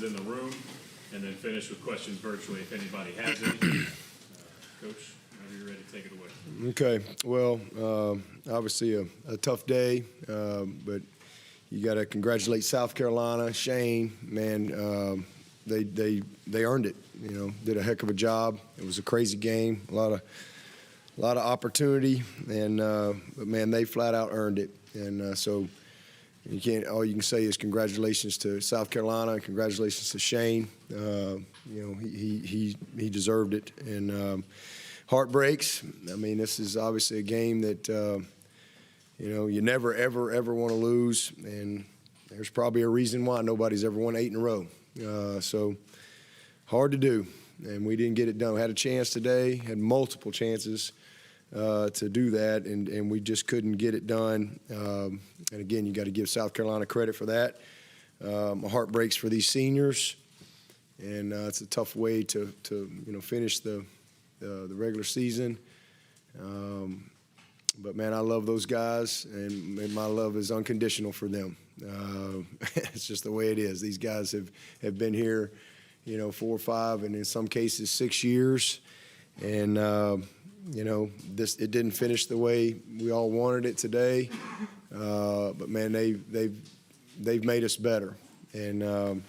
questions in the room, and then finish with questions virtually if anybody has any. Coach, whenever you're ready, take it away. Okay. Well, obviously a tough day, but you got to congratulate South Carolina, Shane. Man, they earned it. You know, did a heck of a job. It was a crazy game, a lot of opportunity, and but man, they flat out earned it. And so all you can say is congratulations to South Carolina, congratulations to Shane. You know, he deserved it, and heart breaks. I mean, this is obviously a game that you know, you never ever want to lose, and there's probably a reason why nobody's ever won 8 in a row. So hard to do, and we didn't get it done. We had a chance today, had multiple chances to do that, and we just couldn't get it done. And again, you got to give South Carolina credit for that. My heart breaks for these seniors, and it's a tough way to you know, finish the regular season. But man, I love those guys, and my love is unconditional for them. It's just the way it is. These guys have been here, you know, 4 or 5, and in some cases 6 years, and you know, it didn't finish the way we all wanted it today. But man, they've made us better, and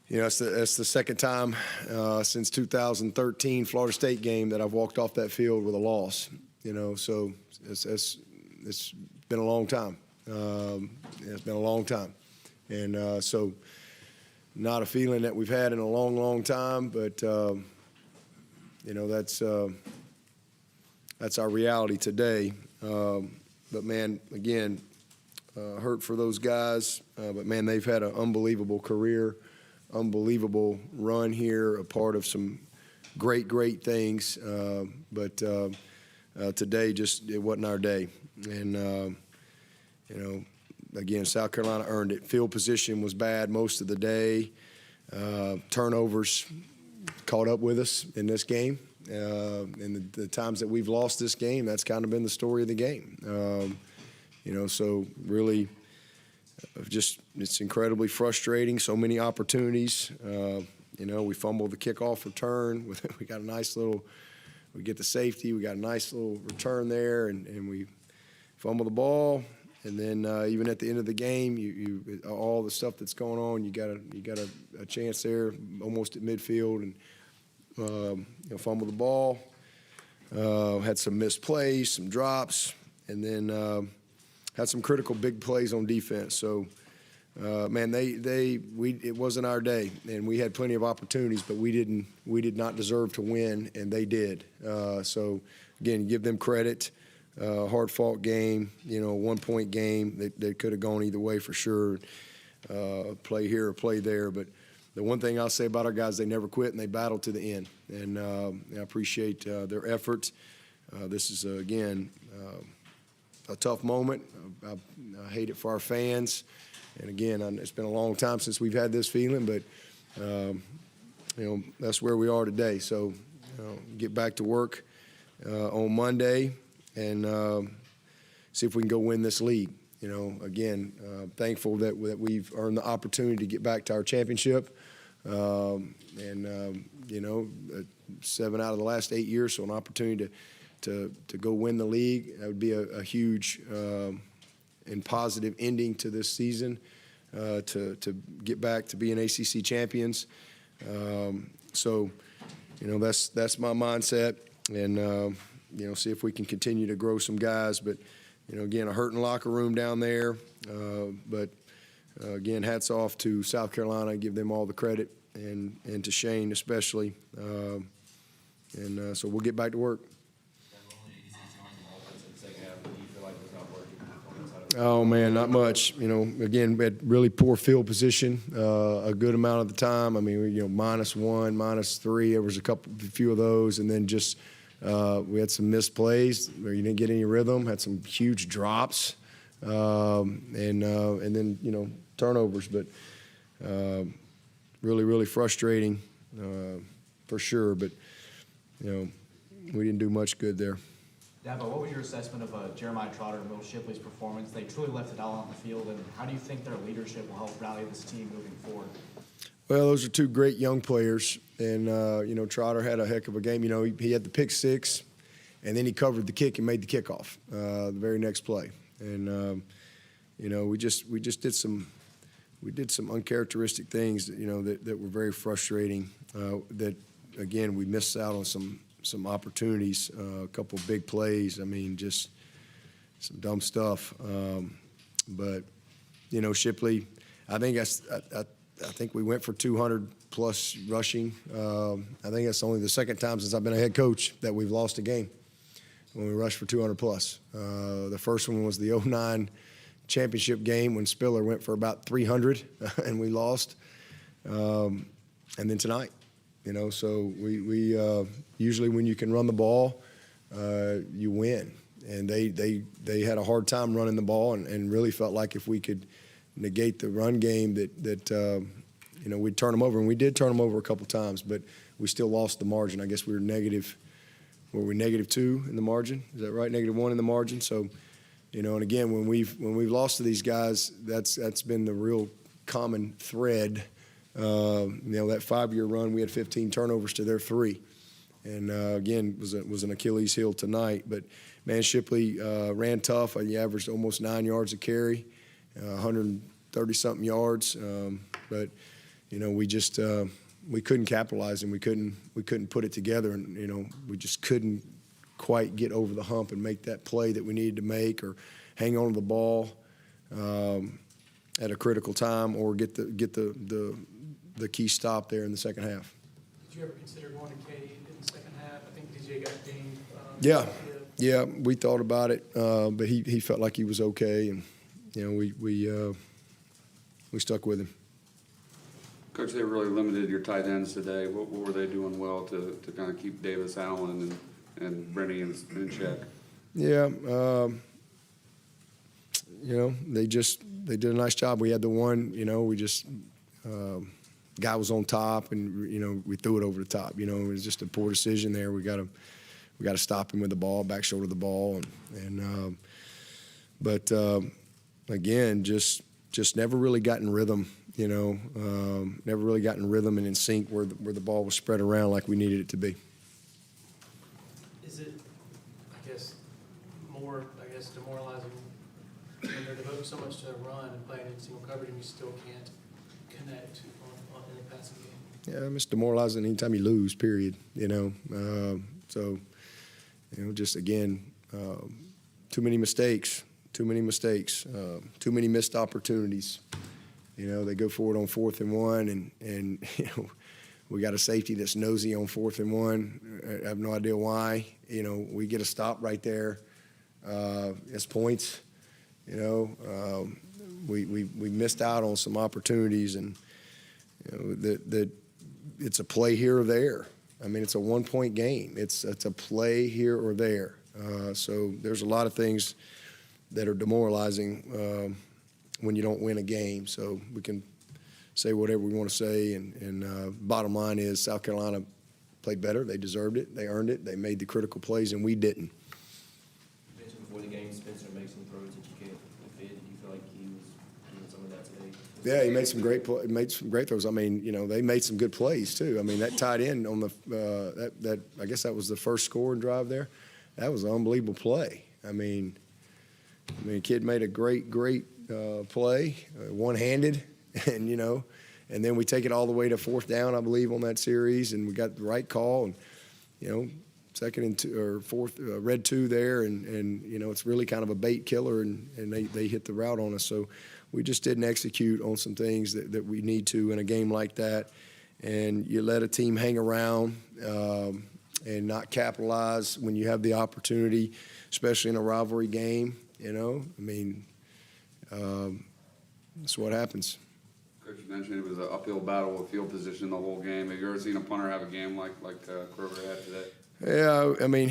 you know, that's the second time since 2013 Florida State game that I've walked off that field with a loss. You know, so it's been a long time. It's been a long time, and so not a feeling that we've had in a long time. But you know, that's our reality today. But man, again, hurt for those guys. But man, they've had an unbelievable career. Unbelievable run here, a part of some great things, but today it wasn't our day. And you know, again, South Carolina earned it. Field position was bad most of the day. Turnovers caught up with us in this game, and the times that we've lost this game, that's kind of been the story of the game. You know, so really, it's incredibly frustrating. So many opportunities. You know, we fumbled the kickoff return. We got a nice little. We get the safety. We got a nice little return there, and we fumble the ball. And then even at the end of the game, you all the stuff that's going on, you got a chance there, almost at midfield, and you know, fumble the ball. Had some missed plays, some drops, and then had some critical big plays on defense. So, man, it wasn't our day, and we had plenty of opportunities, but we did not deserve to win, and they did. So, again, give them credit. Hard-fought game, you know, 1-point game. They could have gone either way for sure. Play here or play there, but the one thing I'll say about our guys, they never quit and they battled to the end, and I appreciate their effort. This is again. A tough moment. I hate it for our fans, and again, it's been a long time since we've had this feeling, but you know, that's where we are today. So, you know, get back to work on Monday and see if we can go win this league. You know, again, thankful that we've earned the opportunity to get back to our championship, and you know, 7 out of the last 8 years, so an opportunity to go win the league. That would be a huge and positive ending to this season, to get back to being ACC champions. So, you know, that's my mindset, and you know, see if we can continue to grow some guys. But you know, again, a hurting locker room down there. But again, hats off to South Carolina. Give them all the credit, and to Shane especially. And so we'll get back to work. Oh, man, not much. You know, again, we had really poor field position a good amount of the time. I mean, you know, -1, -3. There was a few of those, and then just we had some missed plays where you didn't get any rhythm. Had some huge drops, and then you know, turnovers. But really frustrating for sure. But you know, we didn't do much good there. Dabo, what was your assessment of Jeremiah Trotter and Will Shipley's performance? They truly left it all on the field, and how do you think their leadership will help rally this team moving forward? Well, those are two great young players, and Trotter had a heck of a game. He had the pick six, and then he covered the kick and made the kickoff the very next play. And we just did some uncharacteristic things that were very frustrating. That again, we missed out on some opportunities, a couple of big plays. I mean, just some dumb stuff. But Shipley, I think we went for 200 plus rushing. I think that's only the second time since I've been a head coach that we've lost a game when we rushed for 200 plus. The first one was the 09 championship game when Spiller went for about 300 and we lost. And then tonight, so we usually when you can run the ball, you win. And they had a hard time running the ball and really felt like if we could negate the run game that we'd turn them over. And we did turn them over a couple times, but we still lost the margin. I guess we were negative. Were we -2 in the margin? Is that right? -1 in the margin. So, and again, when we've lost to these guys, that's been the real common thread. That 5-year run, we had 15 turnovers to their 3. And again, was an Achilles heel tonight. But man, Shipley ran tough. He averaged almost 9 yards a carry, 130-something yards. But we couldn't capitalize, and we couldn't put it together, and we just couldn't quite get over the hump and make that play that we needed to make, or hang on to the ball at a critical time, or get the key stop there in the second half. Did you ever consider going to Cade in the second half? I think DJ got dinged. Yeah, we thought about it, but he felt like he was okay, and we stuck with him. Coach, they really limited your tight ends today. What were they doing well to kind of keep Davis Allen and Brenny in check? Yeah, they did a nice job. We had the one, we just guy was on top, and we threw it over the top. It was just a poor decision there. We got to stop him with the ball, back shoulder the ball, but again, just never really got in rhythm. Never really got in rhythm and in sync where the ball was spread around like we needed it to be. Is it, more demoralizing when they're devoting so much to a run and playing in single coverage and you still can't connect in the passing game? Yeah, it's demoralizing anytime you lose, period. Just again, too many mistakes, too many missed opportunities. They go forward on 4th and 1, and we got a safety that's nosy on 4th and 1. I have no idea why. We get a stop right there. It's points. We missed out on some opportunities, and that it's a play here or there. I mean, it's a 1-point game. It's a play here or there. So there's a lot of things that are demoralizing when you don't win a game. So we can say whatever we want to say, and bottom line is South Carolina played better. They deserved it. They earned it. They made the critical plays, and we didn't. You mentioned before the game, Spencer made some throws that you can't defend. Do you feel like he was doing some of that today? Yeah, he made some great throws. I mean, they made some good plays too. I mean, that tight end on the I guess that was the first scoring drive there. That was an unbelievable play. I mean, kid made a great play, one-handed, and then we take it all the way to 4th down, I believe, on that series, and we got the right call, and 2nd and 2 or 4th, red 2 there, and it's really kind of a bait killer, and they hit the route on us. So we just didn't execute on some things that we need to in a game like that, and you let a team hang around and not capitalize when you have the opportunity, especially in a rivalry game. That's what happens. Coach, you mentioned it was an uphill battle with field position the whole game. Have you ever seen a punter have a game like Kroger had today? Yeah, I mean,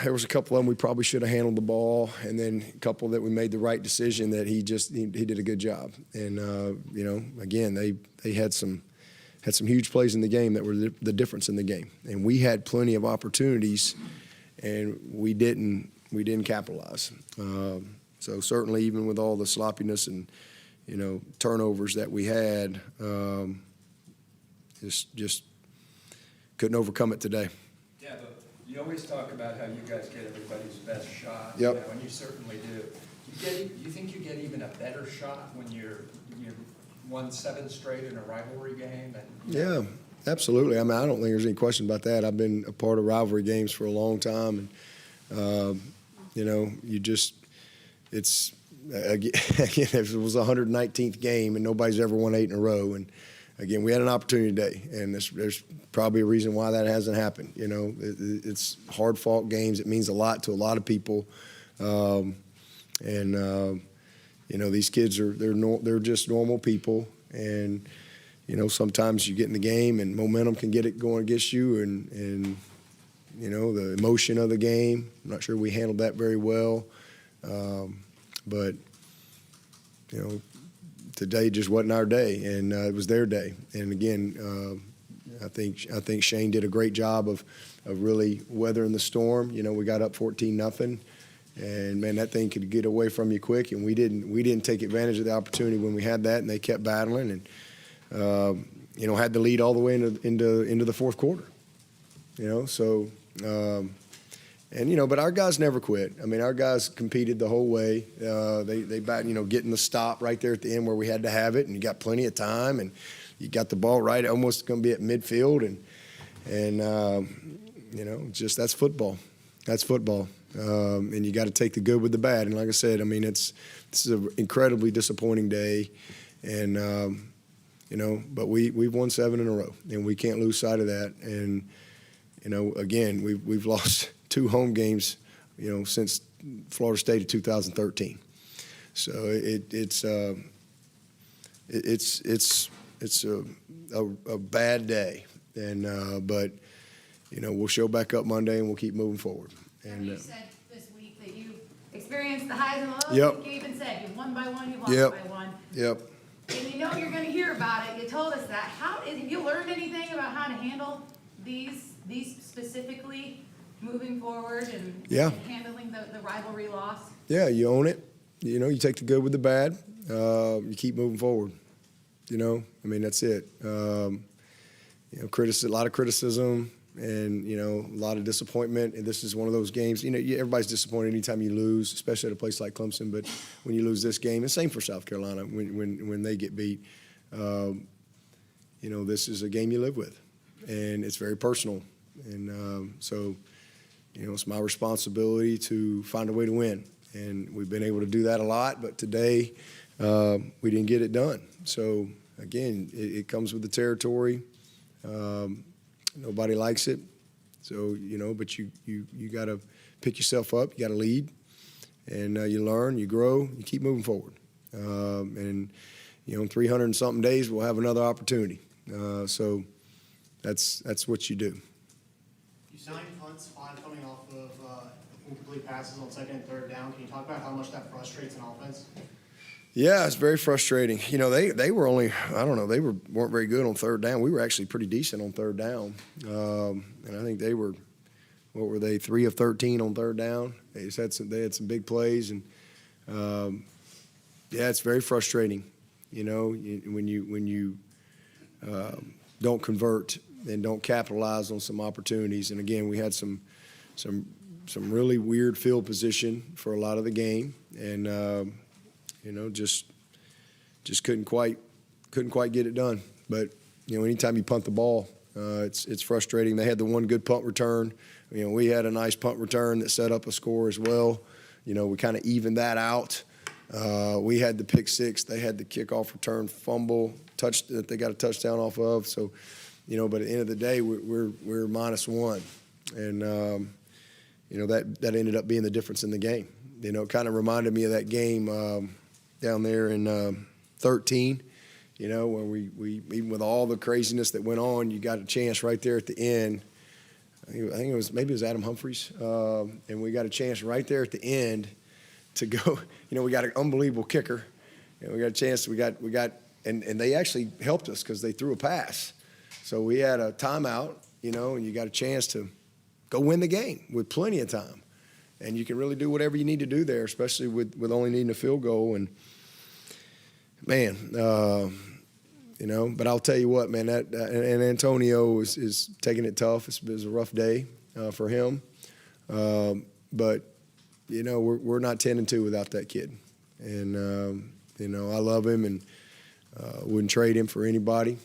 there was a couple of them we probably should have handled the ball, and then a couple that we made the right decision that he did a good job. And again, they had some huge plays in the game that were the difference in the game. And we had plenty of opportunities, and we didn't we didn't capitalize. So certainly, even with all the sloppiness and turnovers that we had, just couldn't overcome it today. Yeah, but you always talk about how you guys get everybody's best shot. Yep. And you certainly do. You think you get even a better shot when you won 7 straight in a rivalry game? And, Yeah, absolutely. I mean, I don't think there's any question about that. I've been a part of rivalry games for a long time, and it's again, if it was the 119th game and nobody's ever won 8 in a row, and again, we had an opportunity today, and there's probably a reason why that hasn't happened. It's hard-fought games. It means a lot to a lot of people, these kids they're just normal people, and sometimes you get in the game and momentum can get it going against you, and the emotion of the game. I'm not sure we handled that very well, but today just wasn't our day, and it was their day. And again, I think Shane did a great job of really weathering the storm. We got up 14-0, and man, that thing could get away from you quick, and we didn't take advantage of the opportunity when we had that, and they kept battling, and had the lead all the way into the fourth quarter. But our guys never quit. I mean, our guys competed the whole way. They getting the stop right there at the end where we had to have it, and you got plenty of time, and you got the ball right, almost going to be at midfield, and just that's football. That's football, and you got to take the good with the bad. And like I said, I mean, this is an incredibly disappointing day, and but we've won 7 in a row, and we can't lose sight of that. And again, we've lost 2 home games, since Florida State of 2013. So it's a bad day, and but we'll show back up Monday and we'll keep moving forward. And you said this week that you experienced the highs and lows. Yep. You even said you won by 1, you lost Yep. by 1. Yep. And you're going to hear about it. You told us that. Have you learned anything about how to handle these specifically moving forward and, Yeah. and handling the rivalry loss? Yeah, you own it. You take the good with the bad. You keep moving forward. I mean, that's it. A lot of criticism, and a lot of disappointment. And this is one of those games. Everybody's disappointed anytime you lose, especially at a place like Clemson. But when you lose this game, and same for South Carolina when they get beat. This is a game you live with, and it's very personal. And so, it's my responsibility to find a way to win. And we've been able to do that a lot, but today we didn't get it done. So, again, it comes with the territory. Nobody likes it. So, but you got to pick yourself up. You got to lead. And you learn, you grow, you keep moving forward. In 300 and something days, we'll have another opportunity. So that's what you do. You 9 punts, 5 coming off of incomplete passes on 2nd and 3rd down. Can you talk about how much that frustrates an offense? Yeah, it's very frustrating. They were only, I don't know, they weren't very good on 3rd down. We were actually pretty decent on 3rd down. And I think they were, 3 of 13 on 3rd down. They had some big plays, and yeah, it's very frustrating. When you don't convert and don't capitalize on some opportunities. And again, we had some really weird field position for a lot of the game, and just couldn't quite get it done. But anytime you punt the ball, it's frustrating. They had the one good punt return. We had a nice punt return that set up a score as well. We kind of evened that out. We had the pick six. They had the kickoff return fumble that they got a touchdown off of. So, but at the end of the day, we're -1, and that ended up being the difference in the game. It kind of reminded me of that game down there in 13. Where we even with all the craziness that went on, you got a chance right there at the end. I think it was Adam Humphries, and we got a chance right there at the end to go. We got an unbelievable kicker, and we got a chance. We got, and they actually helped us because they threw a pass. So we had a timeout, and you got a chance to go win the game with plenty of time. and you can really do whatever you need to do there, especially with only needing a field goal. And man, you know, but I'll tell you what, man, and Antonio is taking it tough. It was a rough day for him, but you know, we're not 10-2 without that kid, and you know, I love him and wouldn't trade him for anybody.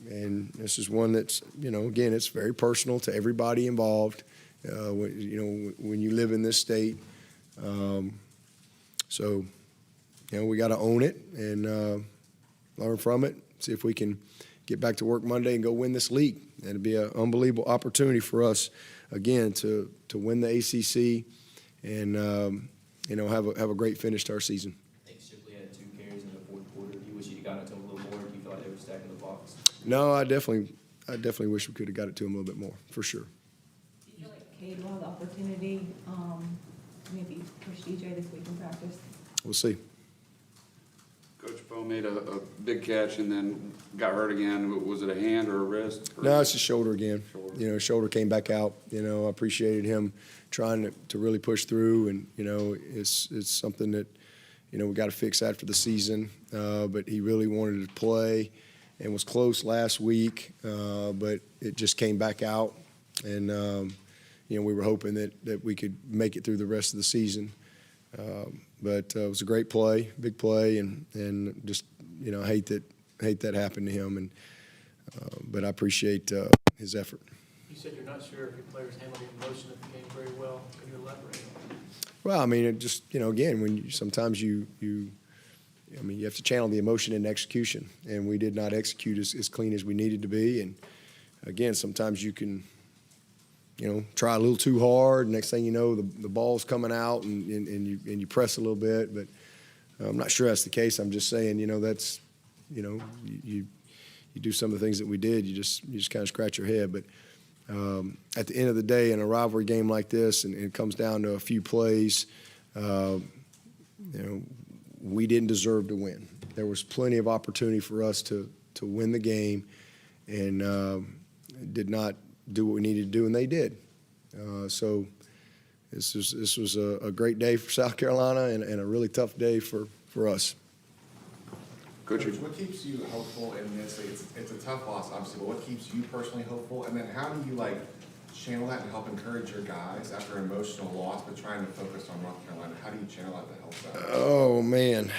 And this is one that's, you know, again, it's very personal to everybody involved. When you live in this state, so you know, we got to own it and learn from it. See if we can get back to work Monday and go win this league. And it'd be an unbelievable opportunity for us again to win the ACC and you know, have a great finish to our season. I think Shipley had 2 carries in the fourth quarter. Do you wish you'd gotten it to him a little more? Do you feel like they were stacking the box? No, I definitely wish we could have got it to him a little bit more, for sure. Do you feel like Cade will have the opportunity, maybe push DJ this week in practice? We'll see. Coach Poe made a big catch and then got hurt again. Was it a hand or a wrist? No, it's his shoulder again. Shoulder. You know, shoulder came back out. You know, I appreciated him trying to really push through, and you know, it's something that, you know, we got to fix after the season. But he really wanted to play, and was close last week, but it just came back out, and you know, we were hoping that we could make it through the rest of the season. But it was a great play, big play, and just, you know, hate that happened to him, and but I appreciate his effort. You said you're not sure if your players handled the emotion of the game very well. Can you elaborate? Well, I mean, it just, you know, again, when sometimes you have to channel the emotion in execution, and we did not execute as clean as we needed to be. And again, sometimes you can, you know, try a little too hard. Next thing you know, the ball's coming out, and you press a little bit. But I'm not sure that's the case. I'm just saying, you know, that's, you know, you do some of the things that we did. You just kind of scratch your head. But at the end of the day, in a rivalry game like this, and it comes down to a few plays, you know, we didn't deserve to win. There was plenty of opportunity for us to win the game, and did not do what we needed to do, and they did. So this was a great day for South Carolina, and a really tough day for us. Coach, What keeps you hopeful in this? It's a tough loss, obviously, but what keeps you personally hopeful? And then how do you, like, channel that and help encourage your guys after an emotional loss, but trying to focus on North Carolina? How do you channel that to help them? Oh, man.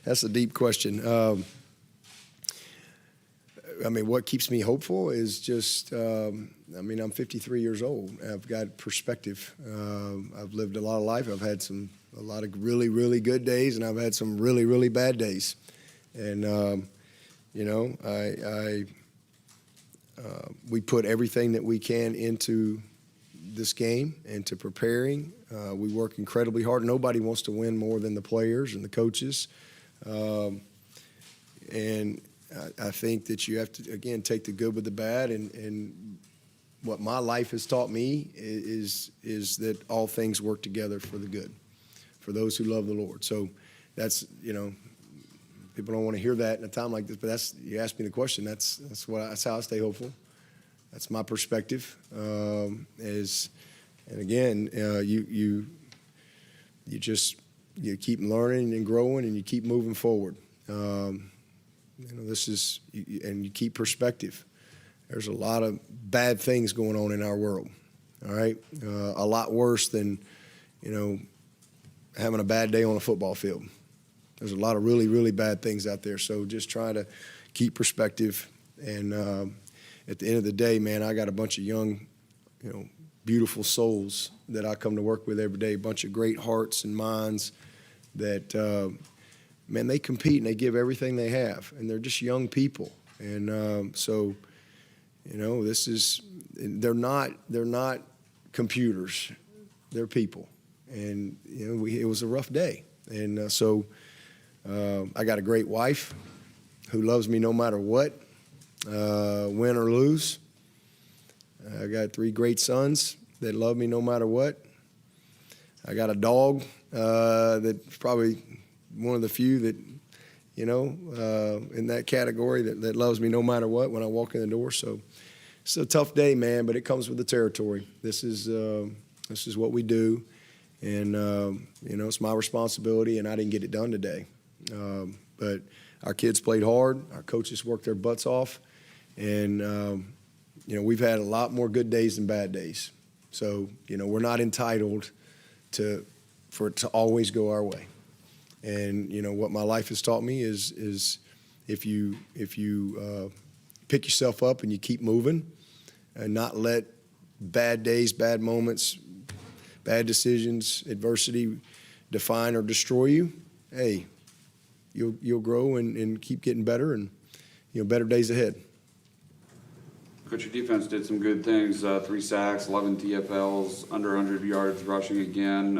That's a deep question. I mean, what keeps me hopeful is just, I mean, I'm 53 years old. I've got perspective. I've lived a lot of life. I've had a lot of really, really good days, and I've had some really, really bad days. And, you know, we put everything that we can into this game and to preparing. We work incredibly hard. Nobody wants to win more than the players and the coaches. And I think that you have to, again, take the good with the bad. And what my life has taught me is that all things work together for the good, for those who love the Lord. So that's, you know, people don't want to hear that in a time like this, but that's, you asked me the question. That's how I stay hopeful. That's my perspective. And again, you keep learning and growing, and you keep moving forward. You know, and you keep perspective. There's a lot of bad things going on in our world, all right? A lot worse than, you know, having a bad day on a football field. There's a lot of really, really bad things out there. So just try to keep perspective. And at the end of the day, man, I got a bunch of young, you know, beautiful souls that I come to work with every day, a bunch of great hearts and minds that, man, they compete and they give everything they have, and they're just young people. And so, you know, they're not computers, they're people. And, you know, it was a rough day. And so I got a great wife who loves me no matter what, win or lose. I got 3 great sons that love me no matter what. I got a dog that's probably one of the few that, you know, in that category that loves me no matter what when I walk in the door. So it's a tough day, man, but it comes with the territory. This is This is what we do. And, it's my responsibility, and I didn't get it done today. But our kids played hard. Our coaches worked their butts off. And, we've had a lot more good days than bad days. So, we're not entitled for it to always go our way. And, what my life has taught me is if you pick yourself up and you keep moving and not let bad days, bad moments, bad decisions, adversity define or destroy you, hey, you'll grow and keep getting better, and better days ahead. Coach, your defense did some good things, 3 sacks, 11 TFLs, under 100 yards rushing again.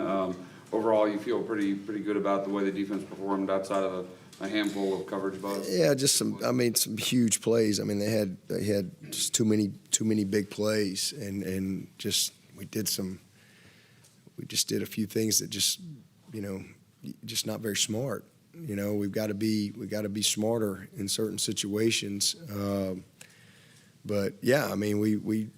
Overall, you feel pretty good about the way the defense performed outside of a handful of coverage bugs? Yeah, just some huge plays. I mean, they had just too many big plays, and just we just did a few things that just not very smart. We've got to be smarter in certain situations. But yeah, I mean,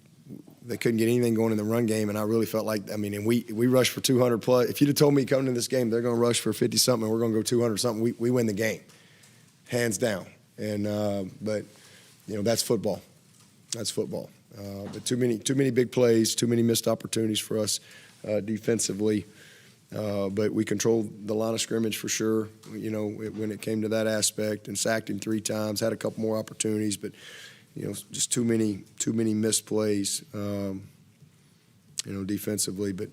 they couldn't get anything going in the run game, and I really felt like, and we rushed for 200 plus. If you'd have told me coming into this game they're going to rush for 50 something and we're going to go 200 something, we win the game, hands down. And but that's football. That's football. But too many big plays, too many missed opportunities for us defensively. But we controlled the line of scrimmage for sure. When it came to that aspect, and sacked him 3 times, had a couple more opportunities, but. Just too many missed plays, defensively. But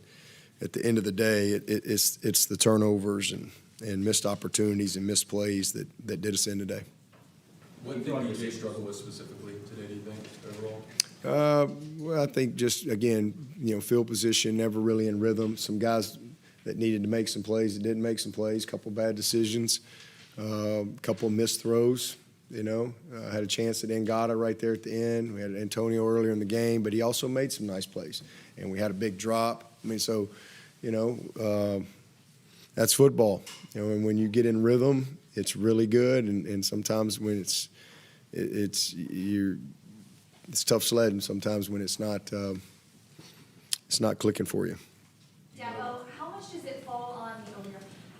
at the end of the day, it's the turnovers and missed opportunities and missed plays that did us in today. What did DJ struggle with specifically today, do you think, overall? Well, I think just, again, field position, never really in rhythm. Some guys that needed to make some plays that didn't make some plays, couple bad decisions, couple missed throws. Had a chance at Ngata right there at the end. We had Antonio earlier in the game, but he also made some nice plays. And we had a big drop. So, that's football. And when you get in rhythm, it's really good. And sometimes when it's tough sledding sometimes when it's not clicking for you. Dabo, how much does it fall on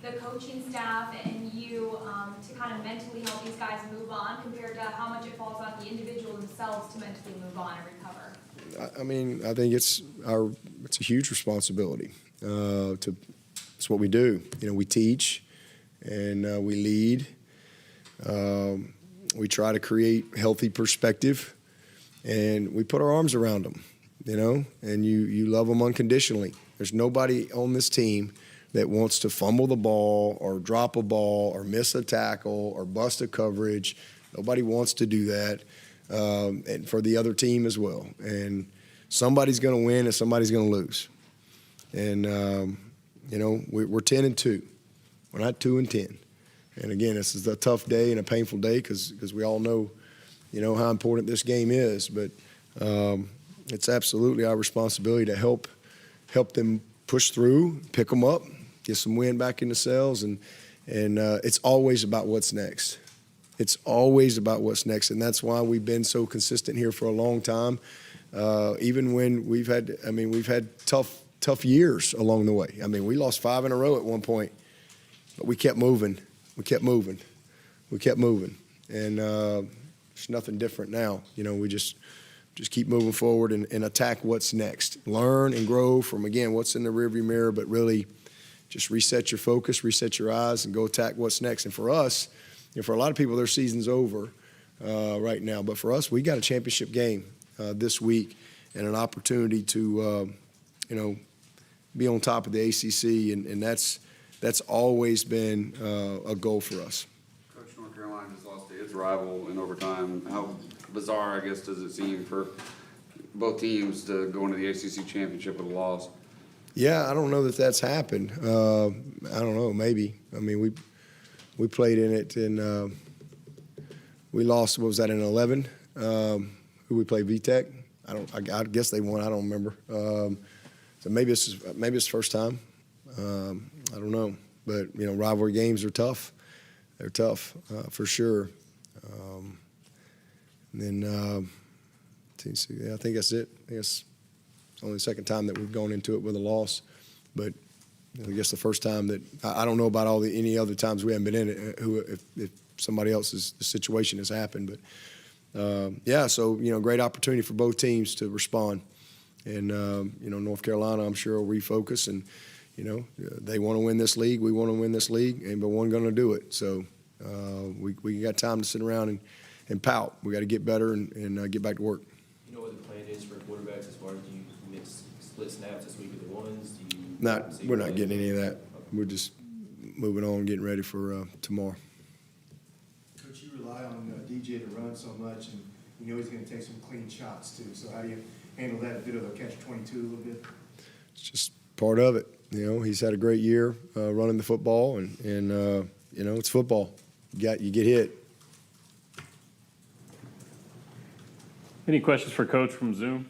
the coaching staff and you to kind of mentally help these guys move on compared to how much it falls on the individual themselves to mentally move on and recover? I think it's a huge responsibility. It's what we do. We teach and we lead. We try to create healthy perspective, and we put our arms around them. And you love them unconditionally. There's nobody on this team that wants to fumble the ball or drop a ball or miss a tackle or bust a coverage. Nobody wants to do that, and for the other team as well. And somebody's going to win and somebody's going to lose. And, we're 10-2. We're not 2-10. And, again, this is a tough day and a painful day because we all know, how important this game is. But it's absolutely our responsibility to help them push through, pick them up, get some wind back in the sails, and it's always about what's next. It's always about what's next, and that's why we've been so consistent here for a long time. Even when we've had tough years along the way. We lost 5 in a row at one point, but we kept moving. And it's nothing different now. We just keep moving forward and attack what's next. Learn and grow from, again, what's in the rearview mirror, but really just reset your focus, reset your eyes, and go attack what's next. And for us, for a lot of people, their season's over right now. But for us, we got a championship game this week and an opportunity to, be on top of the ACC, and that's always been a goal for us. Coach, North Carolina just lost to its rival in overtime. How bizarre, I guess, does it seem for both teams to go into the ACC championship with a loss? Yeah, I don't know that that's happened. I don't know, maybe. We played in it, and we lost. What was that, in 11? Who we played, VTech? I guess they won. I don't remember. So maybe it's the first time. I don't know, but rivalry games are tough. They're tough for sure. And then I think that's it. I guess only the second time that we've gone into it with a loss. But I guess the first time that I don't know about any other times we haven't been in it. If somebody else's situation has happened, but yeah. So great opportunity for both teams to respond, and North Carolina, I'm sure, will refocus, and they want to win this league. We want to win this league, but one going to do it. So we got time to sit around and pout. We got to get better and get back to work. You know what the plan is for quarterbacks as far as do you mix split snaps this week with the ones? Do you We're not getting any of that. We're just moving on, getting ready for tomorrow. Coach, you rely on DJ to run so much, and he's going to take some clean shots too. So how do you handle that bit of a catch-22 a little bit? It's just part of it. He's had a great year running the football, and it's football. You get hit. Any questions for Coach from Zoom?